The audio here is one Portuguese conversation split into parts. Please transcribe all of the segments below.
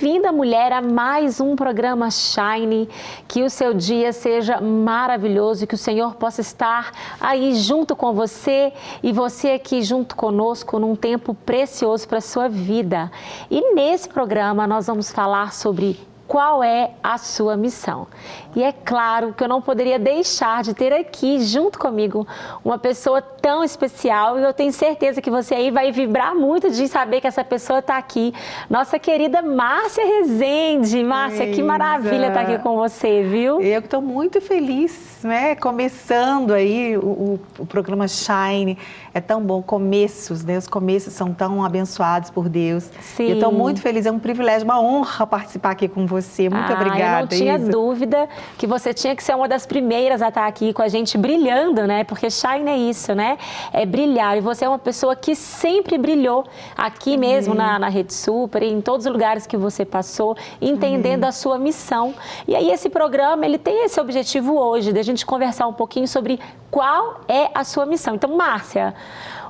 Bem-vinda, mulher, a mais um programa Shine. Que o seu dia seja maravilhoso e que o Senhor possa estar aí junto com você e você aqui junto conosco num tempo precioso para a sua vida. E nesse programa nós vamos falar sobre qual é a sua missão. E é claro que eu não poderia deixar de ter aqui junto comigo uma pessoa tão especial e eu tenho certeza que você aí vai vibrar muito de saber que essa pessoa está aqui. Nossa querida Márcia Rezende. Márcia, que maravilha estar aqui com você, viu? Eu estou muito feliz, né? Começando aí o programa Shine. É tão bom, começos, né? Os começos são tão abençoados por Deus. Sim. Eu estou muito feliz, é um privilégio, uma honra participar aqui com você. Muito obrigada, eu não tinha Isa. dúvida que você tinha que ser uma das primeiras a estar aqui com a gente brilhando, né? Porque Shine é isso, né? É brilhar. E você é uma pessoa que sempre brilhou aqui mesmo na Rede Super, em todos os lugares que você passou, entendendo a sua missão. E aí esse programa, ele tem esse objetivo hoje, de a gente conversar um pouquinho sobre qual é a sua missão. Então, Márcia,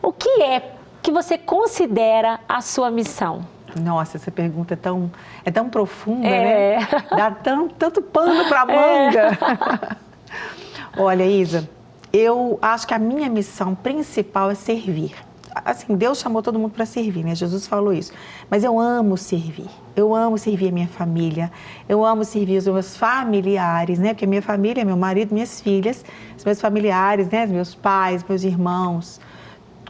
o que é que você considera a sua missão? Nossa, essa pergunta é tão profunda, né? Dá tanto pano para manga. Olha, Isa, eu acho que a minha missão principal é servir. Assim, Deus chamou todo mundo para servir, né? Jesus falou isso. Mas eu amo servir. Eu amo servir a minha família. Eu amo servir os meus familiares, né? Porque a minha família é meu marido, minhas filhas, os meus familiares, né? Os meus pais, meus irmãos,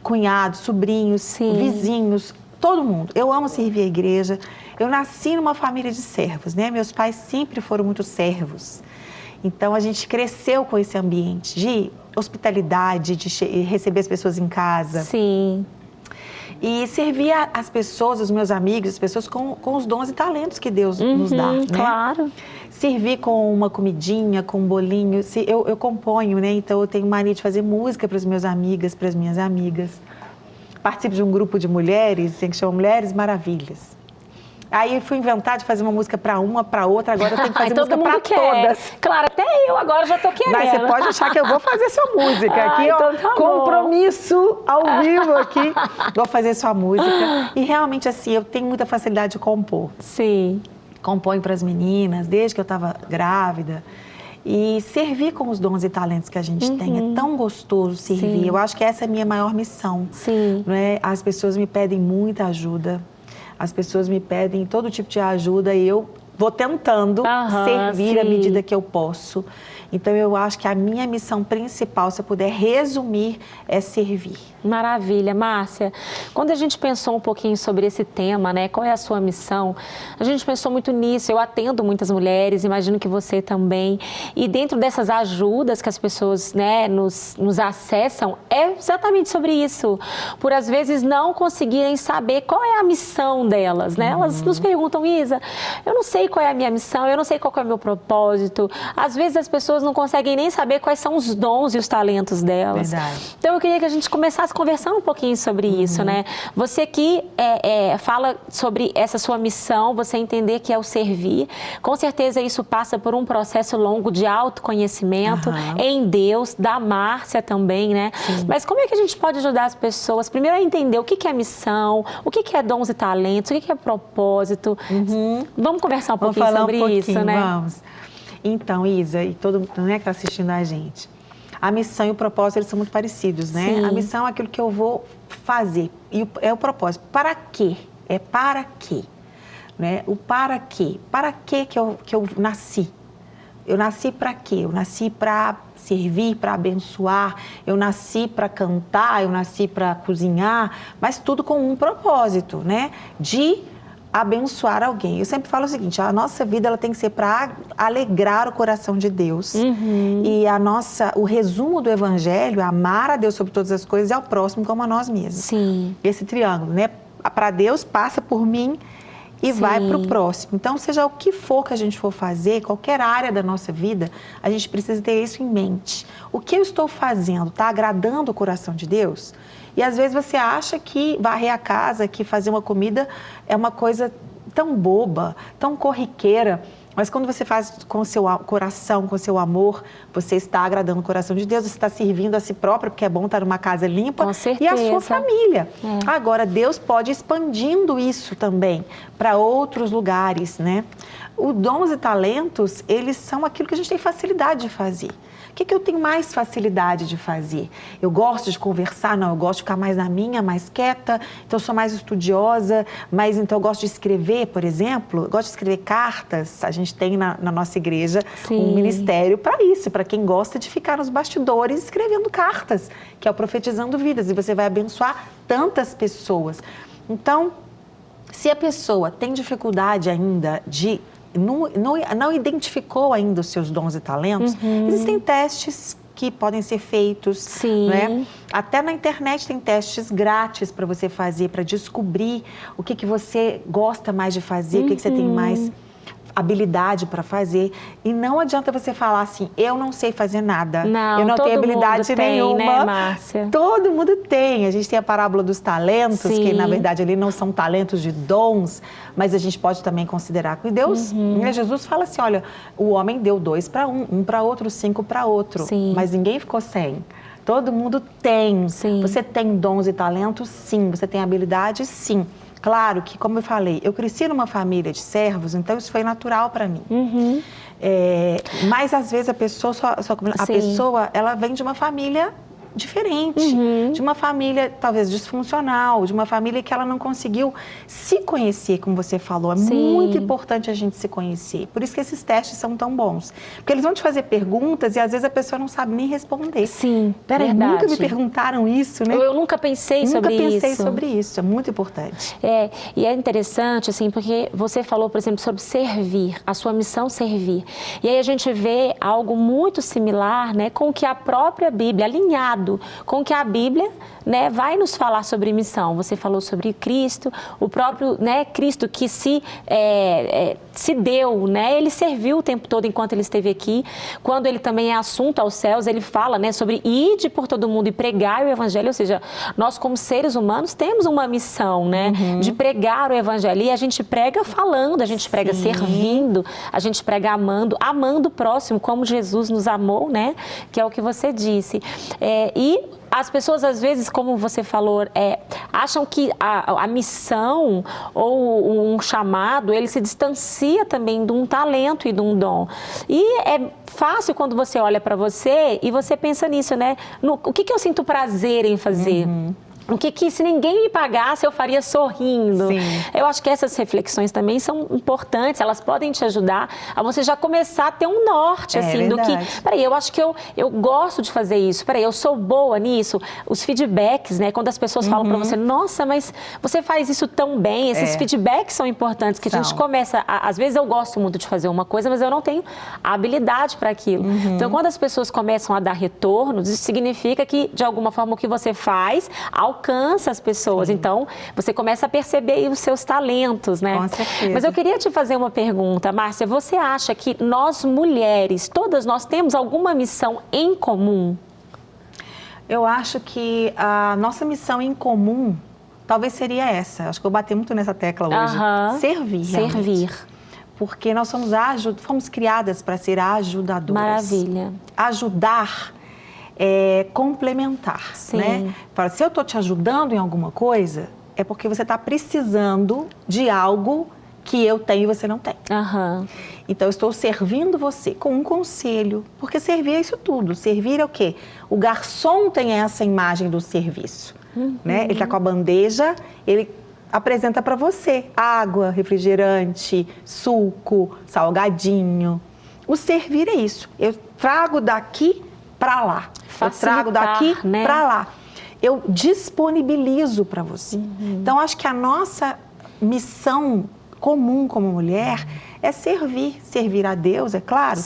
cunhados, sobrinhos, vizinhos, todo mundo. Eu amo servir a igreja. Eu nasci numa família de servos, né? Meus pais sempre foram muito servos. Então, a gente cresceu com esse ambiente de hospitalidade, de receber as pessoas em casa. Sim. E servir as pessoas, os meus amigos, as pessoas com os dons e talentos que Deus nos dá, né? Claro. Servir com uma comidinha, com um bolinho. Eu componho, né? Então, eu tenho mania de fazer música para as minhas amigas, para as minhas amigas. Participo de um grupo de mulheres, que chama Mulheres Maravilhas. Aí eu fui inventar de fazer uma música para uma, para outra, agora eu tenho que fazer música para todas. Claro, até eu agora já tô querendo. Mas você pode achar que eu vou fazer sua música. Aqui, então ó, tá compromisso ao vivo aqui. Vou fazer sua música. E realmente, assim, eu tenho muita facilidade de compor. Sim. Componho para as meninas, desde que eu estava grávida. E servir com os dons e talentos que a gente tem. É tão gostoso servir. Eu acho que essa é a minha maior missão. Sim. Não é? As pessoas me pedem muita ajuda. As pessoas me pedem todo tipo de ajuda e eu vou tentando servir à medida que eu posso. Então, eu acho que a minha missão principal, se eu puder resumir, é servir. Maravilha, Márcia. Quando a gente pensou um pouquinho sobre esse tema, né, qual é a sua missão, a gente pensou muito nisso. Eu atendo muitas mulheres, imagino que você também. E dentro dessas ajudas que as pessoas, né, nos acessam, é exatamente sobre isso. Por, às vezes, não conseguirem saber qual é a missão delas, né? Elas nos perguntam, Isa, eu não sei qual é a minha missão, eu não sei qual é o meu propósito. Às vezes, as pessoas não conseguem nem saber quais são os dons e os talentos delas. Verdade. Então, eu queria que a gente começasse conversando um pouquinho sobre isso, né? Você aqui fala sobre essa sua missão, você entender que é o servir. Com certeza isso passa por um processo longo de autoconhecimento em Deus, da Márcia também, né? Mas como é que a gente pode ajudar as pessoas, primeiro, a entender o que é missão, o que é dons e talentos, o que é propósito? Vamos conversar um pouquinho sobre isso, né? Vamos. Então, Isa, e todo mundo, né, que está assistindo a gente, a missão e o propósito, eles são muito parecidos, né? Sim. A missão é aquilo que eu vou fazer. E é o propósito. Para quê? É para quê? Né? O para quê? Para quê que eu nasci? Eu nasci para quê? Eu nasci para servir, para abençoar. Eu nasci para cantar, eu nasci para cozinhar. Mas tudo com um propósito, né? De abençoar alguém. Eu sempre falo o seguinte, a nossa vida ela tem que ser para alegrar o coração de Deus. E o resumo do Evangelho é amar a Deus sobre todas as coisas e ao próximo como a nós mesmos. Sim. Esse triângulo, né? Para Deus, passa por mim e vai para o próximo. Então, seja o que for que a gente for fazer, qualquer área da nossa vida, a gente precisa ter isso em mente. O que eu estou fazendo está agradando o coração de Deus? E às vezes você acha que varrer a casa, que fazer uma comida é uma coisa tão boba, tão corriqueira. Mas quando você faz com o seu coração, com o seu amor, você está agradando o coração de Deus, você está servindo a si próprio, porque é bom estar numa casa limpa, com certeza. E a sua família. Agora, Deus pode ir expandindo isso também para outros lugares, né? Os dons e talentos, eles são aquilo que a gente tem facilidade de fazer. O que eu tenho mais facilidade de fazer? Eu gosto de conversar? Não, eu gosto de ficar mais na minha, mais quieta, então eu sou mais estudiosa, mas então eu gosto de escrever, por exemplo, eu gosto de escrever cartas. A gente tem na nossa igreja um ministério para isso, para quem gosta de ficar nos bastidores escrevendo cartas, que é o Profetizando Vidas, e você vai abençoar tantas pessoas. Então, se a pessoa tem dificuldade ainda de não identificou ainda os seus dons e talentos, existem testes que podem ser feitos, né? Até na internet tem testes grátis para você fazer, para descobrir o que você gosta mais de fazer, o que você tem mais habilidade para fazer. E não adianta você falar assim, eu não sei fazer nada, eu não tenho habilidade nenhuma. Né, Márcia? Todo mundo tem. A gente tem a parábola dos talentos, que na verdade ali não são talentos de dons, mas a gente pode também considerar que Deus, Jesus fala assim, olha, o homem deu 2 para um para outro, 5 para outro, mas ninguém ficou sem. Todo mundo tem. Você tem dons e talentos? Sim. Você tem habilidade? Sim. Claro que, como eu falei, eu cresci numa família de servos, então isso foi natural para mim. Mas às vezes a pessoa, ela vem de uma família diferente, de uma família talvez disfuncional, de uma família que ela não conseguiu se conhecer, como você falou. É muito importante a gente se conhecer. Por isso que esses testes são tão bons. Porque eles vão te fazer perguntas e às vezes a pessoa não sabe nem responder. Peraí, nunca me perguntaram isso, né? Eu nunca pensei sobre isso. Nunca pensei sobre isso, é muito importante. E é interessante, assim, porque você falou, por exemplo, sobre servir, a sua missão servir. E aí a gente vê algo muito similar, né, com o que a própria Bíblia, alinhado com que a Bíblia, né, vai nos falar sobre missão. Você falou sobre Cristo, o próprio, né, Cristo que se deu, né, ele serviu o tempo todo enquanto ele esteve aqui. Quando ele também é assunto aos céus, ele fala, né, sobre ide por todo mundo e pregar o evangelho, ou seja, nós como seres humanos temos uma missão, né, de pregar o evangelho, e a gente prega falando, a gente prega servindo, a gente prega amando o próximo como Jesus nos amou, né, que é o que você disse. E as pessoas, às vezes, como você falou, acham que a missão ou um chamado, ele se distancia também de um talento e de um dom. E é fácil quando você olha para você e você pensa nisso, né? O que eu sinto prazer em fazer? O que se ninguém me pagasse, eu faria sorrindo. Eu acho que essas reflexões também são importantes, elas podem te ajudar a você já começar a ter um norte, assim, do que... Peraí, eu acho que eu gosto de fazer isso, peraí, eu sou boa nisso. Os feedbacks, né, quando as pessoas falam para você, nossa, mas você faz isso tão bem, esses feedbacks são importantes, que a gente começa... Às vezes eu gosto muito de fazer uma coisa, mas eu não tenho a habilidade para aquilo. Então, quando as pessoas começam a dar retornos, isso significa que, de alguma forma, o que você faz alcança as pessoas. Então, você começa a perceber os seus talentos, né? Com certeza. Mas eu queria te fazer uma pergunta, Márcia. Você acha que nós mulheres, todas nós temos alguma missão em comum? Eu acho que a nossa missão em comum talvez seria essa. Acho que eu bati muito nessa tecla hoje. Servir. Servir. Porque nós fomos criadas para ser ajudadoras. Maravilha. Ajudar complementar, né? Se eu estou te ajudando em alguma coisa, é porque você está precisando de algo que eu tenho e você não tem. Então, eu estou servindo você com um conselho, porque servir é isso tudo. Servir é o quê? O garçom tem essa imagem do serviço, né? Ele está com a bandeja, ele apresenta para você água, refrigerante, suco, salgadinho. O servir é isso. Eu trago daqui para lá. Eu trago daqui para lá. Eu disponibilizo para você. Então, acho que a nossa missão comum como mulher é servir a Deus, é claro.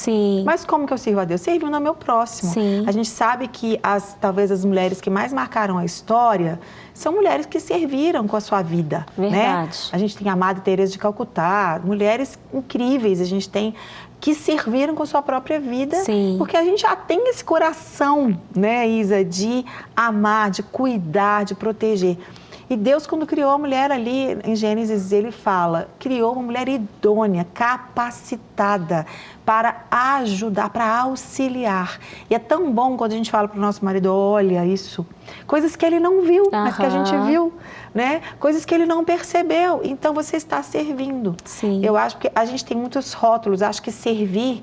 Mas como que eu sirvo a Deus? Servindo ao meu próximo. A gente sabe que talvez as mulheres que mais marcaram a história são mulheres que serviram com a sua vida. Né? A gente tem a Madre Teresa de Calcutá, mulheres incríveis, a gente tem que serviram com a sua própria vida, porque a gente já tem esse coração, né, Isa, de amar, de cuidar, de proteger. E Deus, quando criou a mulher ali, em Gênesis, ele fala, criou uma mulher idônea, capacitada para ajudar, para auxiliar. E é tão bom quando a gente fala para o nosso marido, olha isso, coisas que ele não viu, mas que a gente viu, né? Coisas que ele não percebeu. Então, você está servindo. Sim. Eu acho que a gente tem muitos rótulos, acho que servir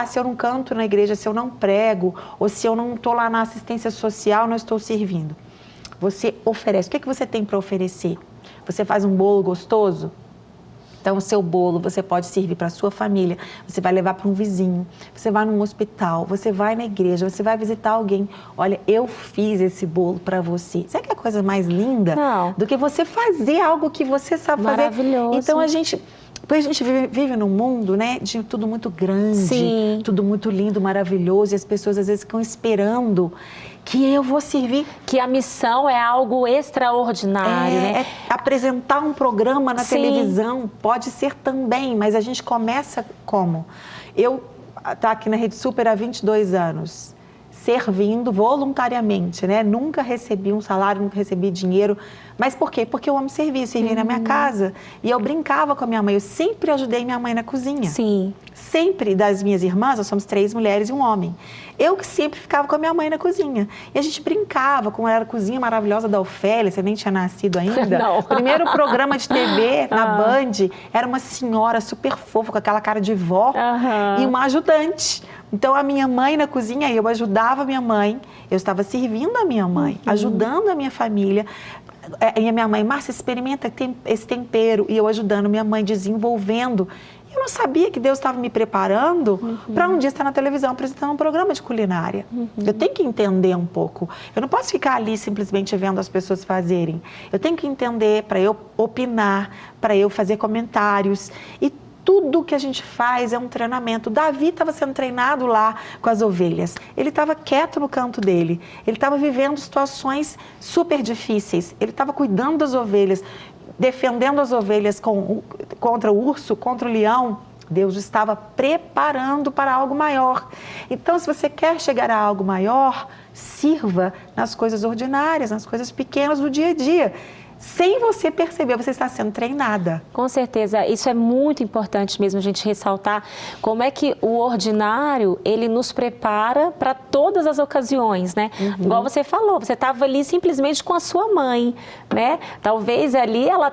se eu não canto na igreja, se eu não prego, ou se eu não estou lá na assistência social, não estou servindo. Você oferece. O que você tem para oferecer? Você faz um bolo gostoso? Então, o seu bolo você pode servir para a sua família, você vai levar para um vizinho, você vai num hospital, você vai na igreja, você vai visitar alguém. Olha, eu fiz esse bolo para você. Sabe que é a coisa mais linda? Não. Do que você fazer algo que você sabe fazer? Maravilhoso. Então, a gente vive num mundo, né, de tudo muito grande, Sim. tudo muito lindo, maravilhoso, e as pessoas às vezes ficam esperando que eu vou servir. Que a missão é algo extraordinário, né? Apresentar um programa na Sim. televisão, pode ser também, mas a gente começa como? Eu estou aqui na Rede Super há 22 anos, servindo voluntariamente, né? Nunca recebi um salário, nunca recebi dinheiro. Mas por quê? Porque eu amo servir na minha casa. E eu brincava com a minha mãe, eu sempre ajudei minha mãe na cozinha. Sim. Sempre das minhas irmãs, nós somos 3 mulheres e um homem. Eu que sempre ficava com a minha mãe na cozinha. E a gente brincava, como era a cozinha maravilhosa da Ofélia, você nem tinha nascido ainda. Não. O primeiro programa de TV na Band era uma senhora super fofa, com aquela cara de vó, e uma ajudante. Então, a minha mãe na cozinha, eu ajudava a minha mãe, eu estava servindo a minha mãe, ajudando a minha família. E a minha mãe, Márcia, experimenta esse tempero. E eu ajudando minha mãe, desenvolvendo. Eu não sabia que Deus estava me preparando para um dia estar na televisão apresentando um programa de culinária. Eu tenho que entender um pouco. Eu não posso ficar ali simplesmente vendo as pessoas fazerem. Eu tenho que entender para eu opinar, para eu fazer comentários. E tudo que a gente faz é um treinamento. Davi estava sendo treinado lá com as ovelhas. Ele estava quieto no canto dele. Ele estava vivendo situações super difíceis. Ele estava cuidando das ovelhas, defendendo as ovelhas contra o urso, contra o leão. Deus estava preparando para algo maior. Então, se você quer chegar a algo maior, sirva nas coisas ordinárias, nas coisas pequenas do dia a dia. Sem você perceber, você está sendo treinada. Com certeza, isso é muito importante mesmo a gente ressaltar como é que o ordinário, ele nos prepara para todas as ocasiões, né? Igual você falou, você estava ali simplesmente com a sua mãe, né? Talvez ali ela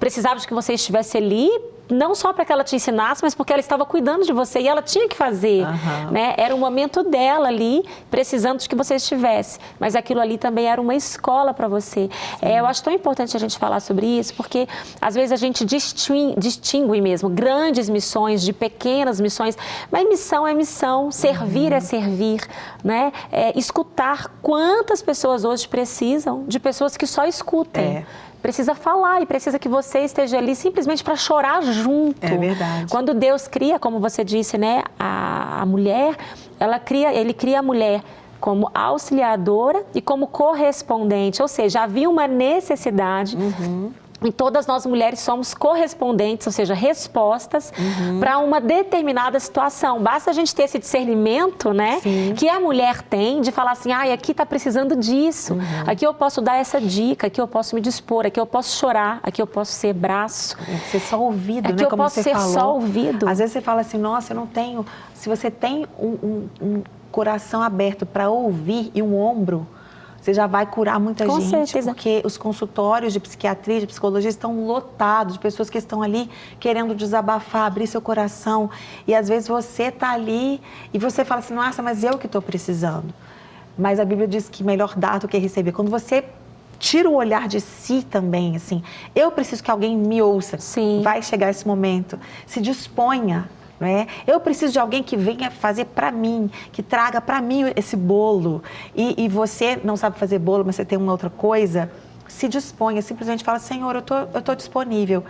precisava de que você estivesse ali, não só para que ela te ensinasse, mas porque ela estava cuidando de você e ela tinha que fazer, né? Era o momento dela ali, precisando de que você estivesse, mas aquilo ali também era uma escola para você. Eu acho tão importante a gente falar sobre isso, porque às vezes a gente distingue mesmo grandes missões de pequenas missões, mas missão é missão, servir é servir, né? Escutar. Quantas pessoas hoje precisam de pessoas que só escutem? Precisa falar e precisa que você esteja ali simplesmente para chorar junto. É verdade. Quando Deus cria, como você disse, né, a mulher, ele cria a mulher como auxiliadora e como correspondente, ou seja, havia uma necessidade. E todas nós mulheres somos correspondentes, ou seja, respostas para uma determinada situação. Basta a gente ter esse discernimento, né, que a mulher tem de falar assim, aqui está precisando disso, aqui eu posso dar essa dica, aqui eu posso me dispor, aqui eu posso chorar, aqui eu posso ser braço. Ser só ouvido, aqui né, eu como posso você ser falou. só ouvido. Às vezes você fala assim, nossa, eu não tenho... Se você tem um coração aberto para ouvir e um ombro, você já vai curar muita gente. Com certeza. Porque os consultórios de psiquiatria, de psicologia estão lotados de pessoas que estão ali querendo desabafar, abrir seu coração. E às vezes você está ali e você fala assim, nossa, mas eu que estou precisando. Mas a Bíblia diz que melhor dar do que receber. Quando você tira o olhar de si também, assim, eu preciso que alguém me ouça. Vai chegar esse momento. Se disponha. Eu preciso de alguém que venha fazer para mim, que traga para mim esse bolo. E você não sabe fazer bolo, mas você tem uma outra coisa, se disponha, simplesmente fala, Senhor, eu tô disponível.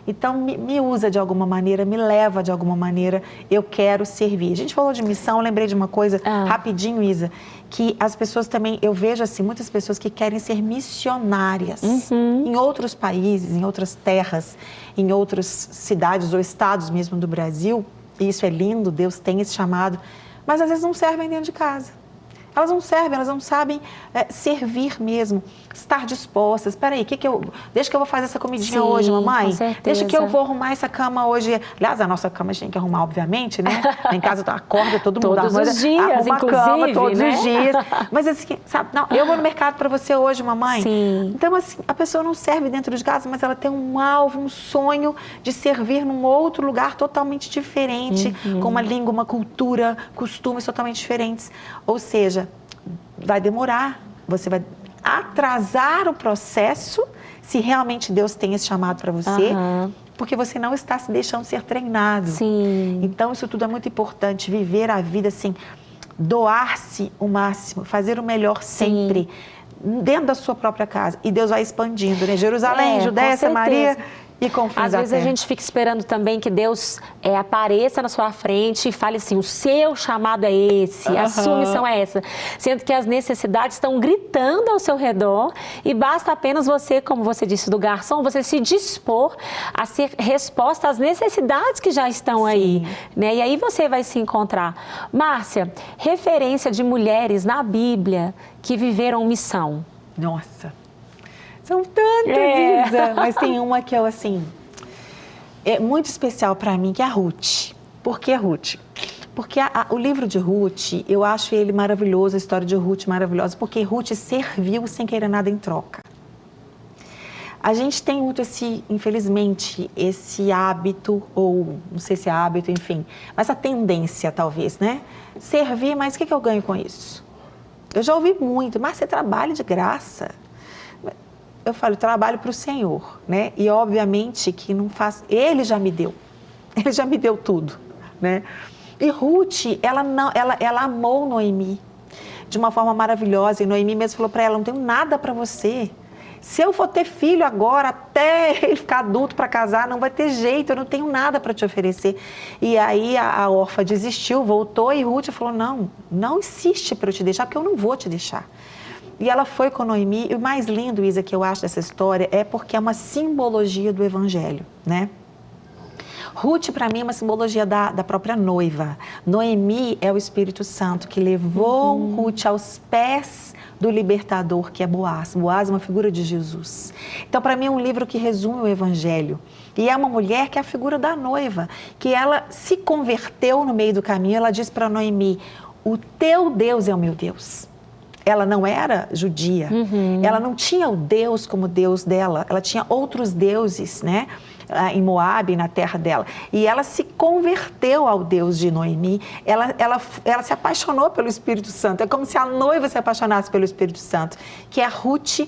Então, me usa de alguma maneira, me leva de alguma maneira, eu quero servir. A gente falou de missão, eu lembrei de uma coisa, rapidinho, Isa, que as pessoas também, eu vejo assim, muitas pessoas que querem ser missionárias em outros países, em outras terras, em outras cidades ou estados mesmo do Brasil. E isso é lindo, Deus tem esse chamado, mas às vezes não servem dentro de casa. Elas não servem, elas não sabem servir mesmo, estar dispostas. Espera aí, deixa que eu vou fazer essa comidinha hoje, mamãe. Com certeza. Deixa que eu vou arrumar essa cama hoje. Aliás, a nossa cama a gente tem que arrumar, obviamente, né? Em casa acorda todo mundo. Todos os dias, arruma a cama todos né? os dias. Mas assim, sabe, não, eu vou no mercado para você hoje, mamãe. Sim. Então, assim, a pessoa não serve dentro de casa, mas ela tem um alvo, um sonho de servir num outro lugar totalmente diferente, com uma língua, uma cultura, costumes totalmente diferentes. Ou seja, vai demorar, você vai atrasar o processo, se realmente Deus tem esse chamado para você, porque você não está se deixando ser treinado. Sim. Então, isso tudo é muito importante, viver a vida assim, doar-se o máximo, fazer o melhor sempre, dentro da sua própria casa. E Deus vai expandindo, né? Jerusalém, Judéia, Samaria e confins da terra. Às vezes a gente fica esperando também que Deus apareça na sua frente e fale assim, o seu chamado é esse, a sua missão é essa. Sendo que as necessidades estão gritando ao seu redor e basta apenas você, como você disse do garçom, você se dispor a ser resposta às necessidades que já estão aí, né? E aí você vai se encontrar. Márcia, referência de mulheres na Bíblia que viveram missão. Nossa, são tantas, Isa, mas tem uma que eu, assim, é muito especial para mim, que é a Ruth. Por que Ruth? Porque o livro de Ruth, eu acho ele maravilhoso, a história de Ruth maravilhosa, porque Ruth serviu sem querer nada em troca. A gente tem muito infelizmente, esse hábito, ou não sei se é hábito, enfim, mas a tendência talvez, né? Servir, mas o que eu ganho com isso? Eu já ouvi muito, mas você trabalha de graça. Eu falo, trabalho para o Senhor, né? E obviamente que não faz... Ele já me deu tudo, né? E Ruth, ela amou Noemi de uma forma maravilhosa. E Noemi mesmo falou para ela, não tenho nada para você. Se eu for ter filho agora, até ele ficar adulto para casar, não vai ter jeito, eu não tenho nada para te oferecer. E aí a órfã desistiu, voltou e Ruth falou, não insiste para eu te deixar, porque eu não vou te deixar. E ela foi com Noemi, e o mais lindo, Isa, que eu acho dessa história, é porque é uma simbologia do Evangelho, né? Ruth, para mim, é uma simbologia da própria noiva. Noemi é o Espírito Santo que levou Ruth aos pés do libertador, que é Boaz. Boaz é uma figura de Jesus. Então, para mim, é um livro que resume o Evangelho. E é uma mulher que é a figura da noiva, que ela se converteu no meio do caminho. Ela diz para Noemi, o teu Deus é o meu Deus. Ela não era judia, ela não tinha o Deus como Deus dela, ela tinha outros deuses, né? Em Moabe, na terra dela. E ela se converteu ao Deus de Noemi, ela se apaixonou pelo Espírito Santo. É como se a noiva se apaixonasse pelo Espírito Santo, que é a Ruth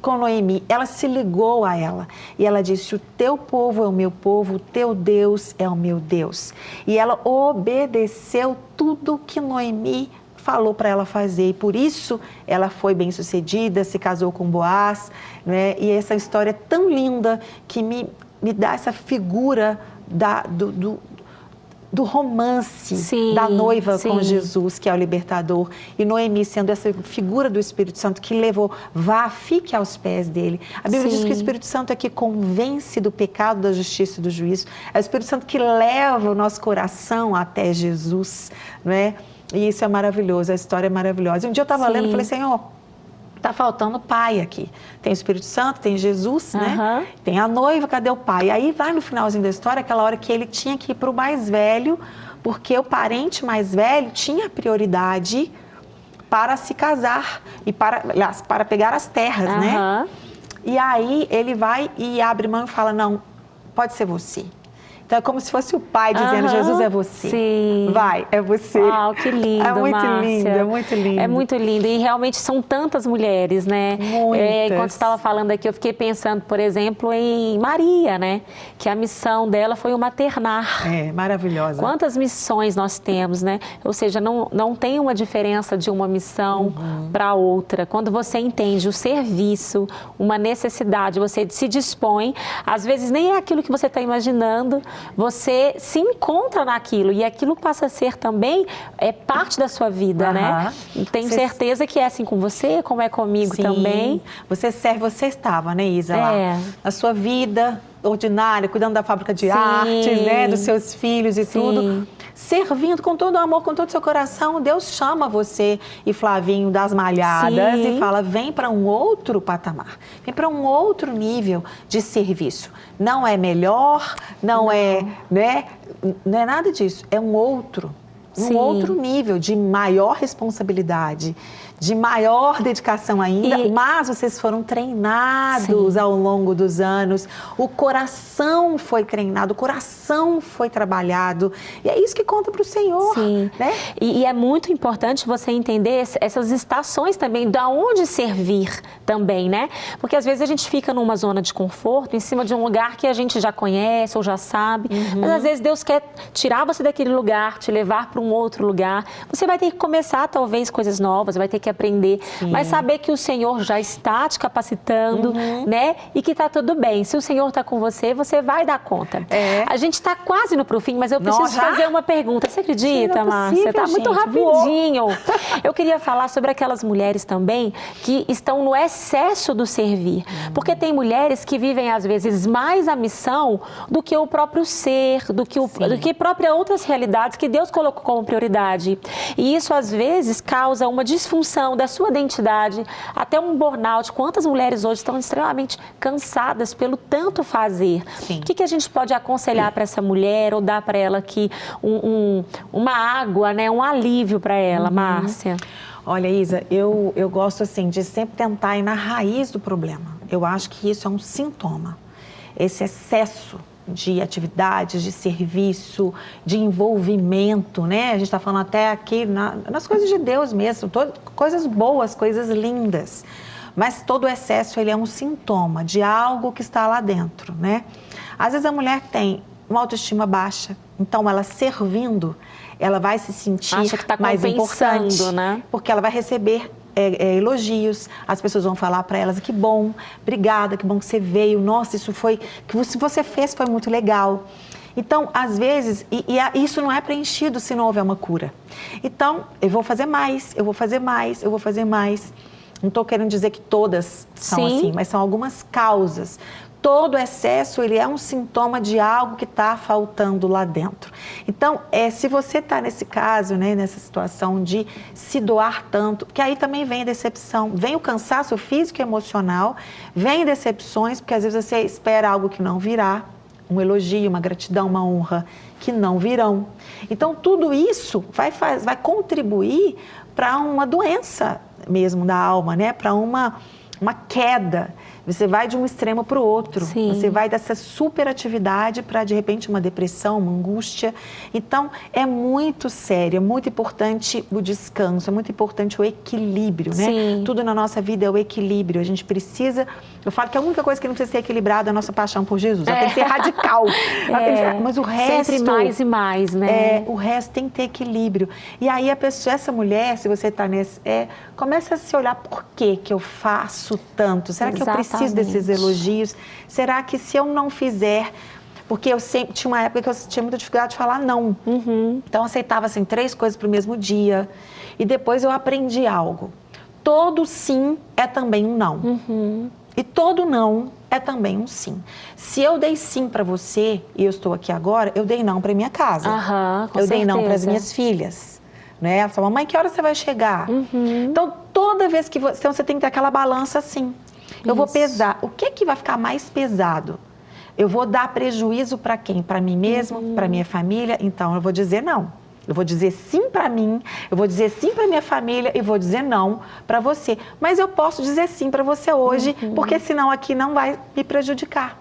com Noemi. Ela se ligou a ela e ela disse, o teu povo é o meu povo, o teu Deus é o meu Deus. E ela obedeceu tudo que Noemi falou para ela fazer, e por isso ela foi bem-sucedida, se casou com Boaz, né? E essa história é tão linda que me dá essa figura do romance da noiva com Jesus, que é o libertador, e Noemi sendo essa figura do Espírito Santo que levou, fique aos pés dele. A Bíblia diz que o Espírito Santo é que convence do pecado, da justiça e do juízo. É o Espírito Santo que leva o nosso coração até Jesus, não é? E isso é maravilhoso, a história é maravilhosa. E um dia eu estava lendo e falei, Senhor, está faltando pai aqui. Tem o Espírito Santo, tem Jesus, né? Tem a noiva, cadê o pai? E aí vai no finalzinho da história, aquela hora que ele tinha que ir para o mais velho, porque o parente mais velho tinha prioridade para se casar e para pegar as terras, né? E aí ele vai e abre mão e fala, não, pode ser você. Então, é como se fosse o pai dizendo, Jesus é você. Sim. Vai, é você. Uau, que lindo, É muito Márcia. lindo, é muito lindo. É muito lindo. E realmente são tantas mulheres, né? Muitas. Enquanto você estava falando aqui, eu fiquei pensando, por exemplo, em Maria, né? Que a missão dela foi o maternar. É, maravilhosa. Quantas missões nós temos, né? Ou seja, não tem uma diferença de uma missão para outra. Quando você entende o serviço, uma necessidade, você se dispõe, às vezes nem é aquilo que você está imaginando, você se encontra naquilo e aquilo passa a ser também parte da sua vida, né? Tenho certeza que é assim com você, como é comigo também. Você serve, você estava, né, Isa, lá? Na sua vida ordinária, cuidando da fábrica de artes, né, dos seus filhos e tudo. servindo com todo o amor, com todo o seu coração. Deus chama você e Flavinho das malhadas e fala, vem para um outro patamar, vem para um outro nível de serviço. Não é melhor, não é nada disso, é um outro nível de maior responsabilidade, de maior dedicação ainda, mas vocês foram treinados ao longo dos anos, o coração foi treinado, o coração foi trabalhado, e é isso que conta para o Senhor. Né? E é muito importante você entender essas estações também, de onde servir também, né? Porque às vezes a gente fica numa zona de conforto, em cima de um lugar que a gente já conhece ou já sabe, mas às vezes Deus quer tirar você daquele lugar, te levar para um outro lugar. Você vai ter que começar talvez coisas novas, vai ter que aprender, mas saber que o Senhor já está te capacitando, né? E que está tudo bem. Se o Senhor está com você, você vai dar conta. A gente está quase no fim, mas eu preciso fazer uma pergunta. Você acredita, Márcia? Está muito rapidinho. Eu queria falar sobre aquelas mulheres também que estão no excesso do servir. Porque tem mulheres que vivem, às vezes, mais a missão do que o próprio ser, do que próprias outras realidades que Deus colocou como prioridade. E isso, às vezes, causa uma disfunção da sua identidade, até um burnout. Quantas mulheres hoje estão extremamente cansadas pelo tanto fazer? O que a gente pode aconselhar para essa mulher ou dar para ela aqui uma água, né? Um alívio para ela, Márcia? Olha, Isa, eu gosto assim de sempre tentar ir na raiz do problema. Eu acho que isso é um sintoma. Esse excesso de atividades, de serviço, de envolvimento, né? A gente está falando até aqui nas coisas de Deus mesmo, coisas boas, coisas lindas. Mas todo o excesso, ele é um sintoma de algo que está lá dentro, né? Às vezes a mulher tem uma autoestima baixa, então ela servindo, ela vai se sentir mais importante, né? Porque ela vai receber elogios, as pessoas vão falar para elas, que bom, obrigada, que bom que você veio, nossa, isso foi, que você fez foi muito legal. Então, às vezes, isso não é preenchido se não houver uma cura. Então, eu vou fazer mais, eu vou fazer mais, eu vou fazer mais. Não estou querendo dizer que todas são assim, mas são algumas causas. Todo excesso, ele é um sintoma de algo que está faltando lá dentro. Então, se você está nesse caso, né, nessa situação de se doar tanto, porque aí também vem a decepção, vem o cansaço físico e emocional, vem decepções, porque às vezes você espera algo que não virá, um elogio, uma gratidão, uma honra, que não virão. Então, tudo isso vai contribuir para uma doença mesmo da alma, né? Para uma queda. Você vai de um extremo para o outro. Você vai dessa superatividade para, de repente, uma depressão, uma angústia. Então, é muito sério, é muito importante o descanso, é muito importante o equilíbrio, né? Tudo na nossa vida é o equilíbrio. A gente precisa... Eu falo que a única coisa que não precisa ser equilibrada é a nossa paixão por Jesus. Ela tem que ser radical. Mas o resto... Sempre mais e mais, né? O resto tem que ter equilíbrio. E aí, essa mulher, se você está nesse... começa a se olhar, por que eu faço tanto? Será que eu preciso desses elogios? Será que se eu não fizer... Porque eu sempre tinha uma época que eu tinha muita dificuldade de falar não. Então, eu aceitava assim 3 coisas para o mesmo dia. E depois eu aprendi algo. Todo sim é também um não. E todo não é também um sim. Se eu dei sim para você, e eu estou aqui agora, eu dei não para minha casa. Eu dei não para as minhas filhas. Né? Ela falou, mamãe, que hora você vai chegar? Então, toda vez que você tem que ter aquela balança assim. Eu vou pesar. O que vai ficar mais pesado? Eu vou dar prejuízo para quem? Para mim mesmo? Para minha família? Então, eu vou dizer não. Eu vou dizer sim para mim, eu vou dizer sim para minha família e vou dizer não para você. Mas eu posso dizer sim para você hoje, porque senão aqui não vai me prejudicar.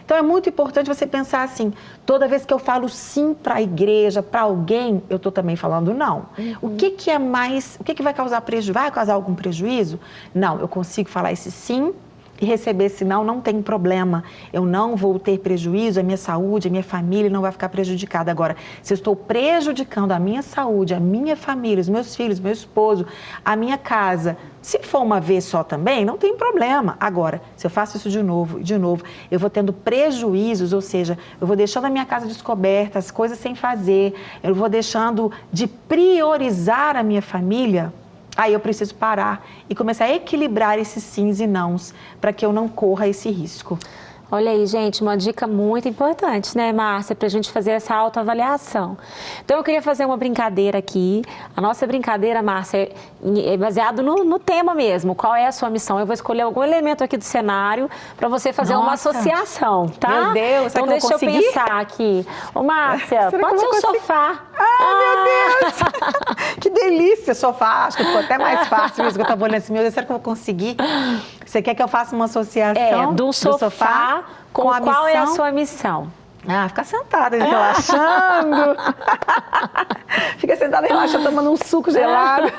Então, é muito importante você pensar assim, toda vez que eu falo sim para a igreja, para alguém, eu estou também falando não. O que é mais, o que vai causar prejuízo? Vai causar algum prejuízo? Não, eu consigo falar esse sim e receber esse não tem problema. Eu não vou ter prejuízo, a minha saúde, a minha família não vai ficar prejudicada. Agora, se eu estou prejudicando a minha saúde, a minha família, os meus filhos, meu esposo, a minha casa, se for uma vez só também, não tem problema. Agora, se eu faço isso de novo, eu vou tendo prejuízos, ou seja, eu vou deixando a minha casa descoberta, as coisas sem fazer, eu vou deixando de priorizar a minha família. Aí eu preciso parar e começar a equilibrar esses sims e nãos para que eu não corra esse risco. Olha aí, gente, uma dica muito importante, né, Márcia, para a gente fazer essa autoavaliação. Então, eu queria fazer uma brincadeira aqui. A nossa brincadeira, Márcia, é baseado no tema mesmo. Qual é a sua missão? Eu vou escolher algum elemento aqui do cenário para você fazer uma associação, tá? Meu Deus, então deixa eu pensar aqui. Ô, Márcia, pode ser o sofá. Meu Deus! Que delícia, sofá. Acho que ficou até mais fácil isso que eu estava olhando assim. Meu Deus, será que eu vou conseguir? Você quer que eu faça uma associação do sofá com a qual missão? é a sua missão? Fica sentada, relaxando. Fica sentada, relaxando, tomando um suco gelado.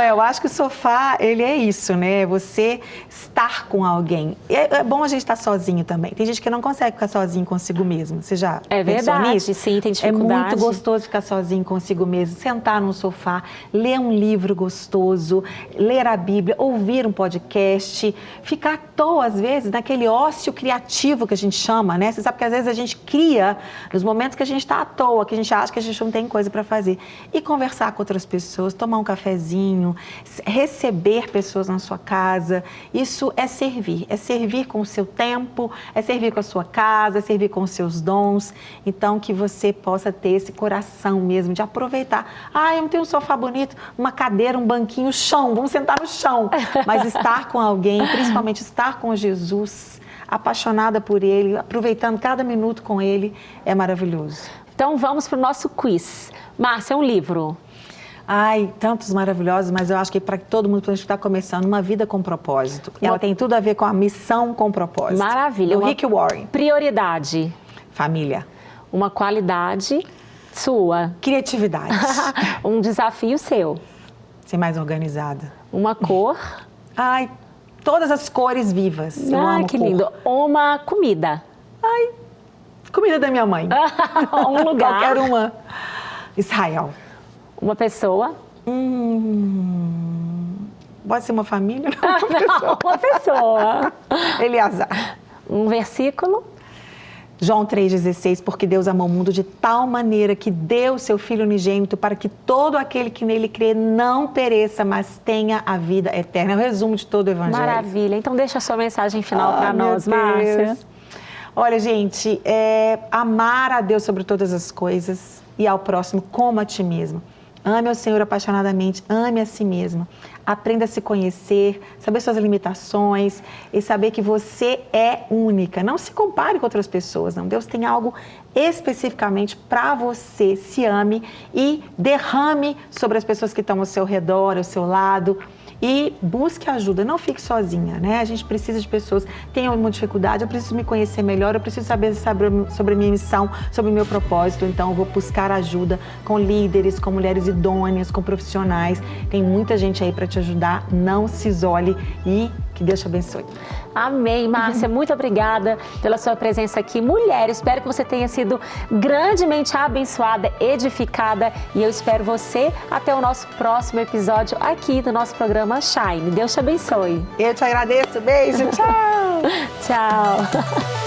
Eu acho que o sofá, ele é isso, né? Você estar com alguém. É bom a gente estar sozinho também. Tem gente que não consegue ficar sozinho consigo mesmo. Você já pensou nisso? Sim, tem dificuldade. É muito gostoso ficar sozinho consigo mesmo. Sentar num sofá, ler um livro gostoso, ler a Bíblia, ouvir um podcast, ficar à toa, às vezes, naquele ócio criativo que a gente chama, né? Você sabe que às vezes a gente cria nos momentos que a gente está à toa, que a gente acha que a gente não tem coisa para fazer. E conversar com outras pessoas, tomar um cafezinho, receber pessoas na sua casa. Isso é servir com o seu tempo, é servir com a sua casa, é servir com os seus dons. Então, que você possa ter esse coração mesmo de aproveitar. Eu não tenho um sofá bonito, uma cadeira, um banquinho, chão, vamos sentar no chão. Mas estar com alguém, principalmente estar com Jesus, apaixonada por Ele, aproveitando cada minuto com Ele, é maravilhoso. Então vamos para o nosso quiz. Márcia, um livro. Tantos maravilhosos, mas eu acho que para todo mundo está começando uma vida com propósito. Ela tem tudo a ver com a missão com propósito. Maravilha. Do Rick Warren. Prioridade. Família. Uma qualidade sua. Criatividade. Um desafio seu. Ser mais organizada. Uma cor. Todas as cores vivas. Eu amo que cor. lindo. Uma comida. Comida da minha mãe. Um lugar. Qualquer uma. Israel. Uma pessoa. Pode ser uma família? Uma pessoa. Eleazar. Um versículo. João 3,16, porque Deus amou o mundo de tal maneira que deu o seu Filho unigênito para que todo aquele que nele crê não pereça, mas tenha a vida eterna. É o resumo de todo o Evangelho. Maravilha. Então deixa a sua mensagem final para nós, Márcia. Olha, gente, amar a Deus sobre todas as coisas e ao próximo como a ti mesmo. Ame ao Senhor apaixonadamente, ame a si mesma. Aprenda a se conhecer, saber suas limitações e saber que você é única. Não se compare com outras pessoas, não. Deus tem algo especificamente para você. Se ame e derrame sobre as pessoas que estão ao seu redor, ao seu lado. E busque ajuda, não fique sozinha, né? A gente precisa de pessoas, tenho alguma dificuldade, eu preciso me conhecer melhor, eu preciso saber sobre a minha missão, sobre o meu propósito. Então, eu vou buscar ajuda com líderes, com mulheres idôneas, com profissionais. Tem muita gente aí para te ajudar, não se isole e que Deus te abençoe. Amém, Márcia. Muito obrigada pela sua presença aqui. Mulher, espero que você tenha sido grandemente abençoada, edificada. E eu espero você até o nosso próximo episódio aqui do nosso programa Shine. Deus te abençoe. Eu te agradeço. Beijo. Tchau. Tchau.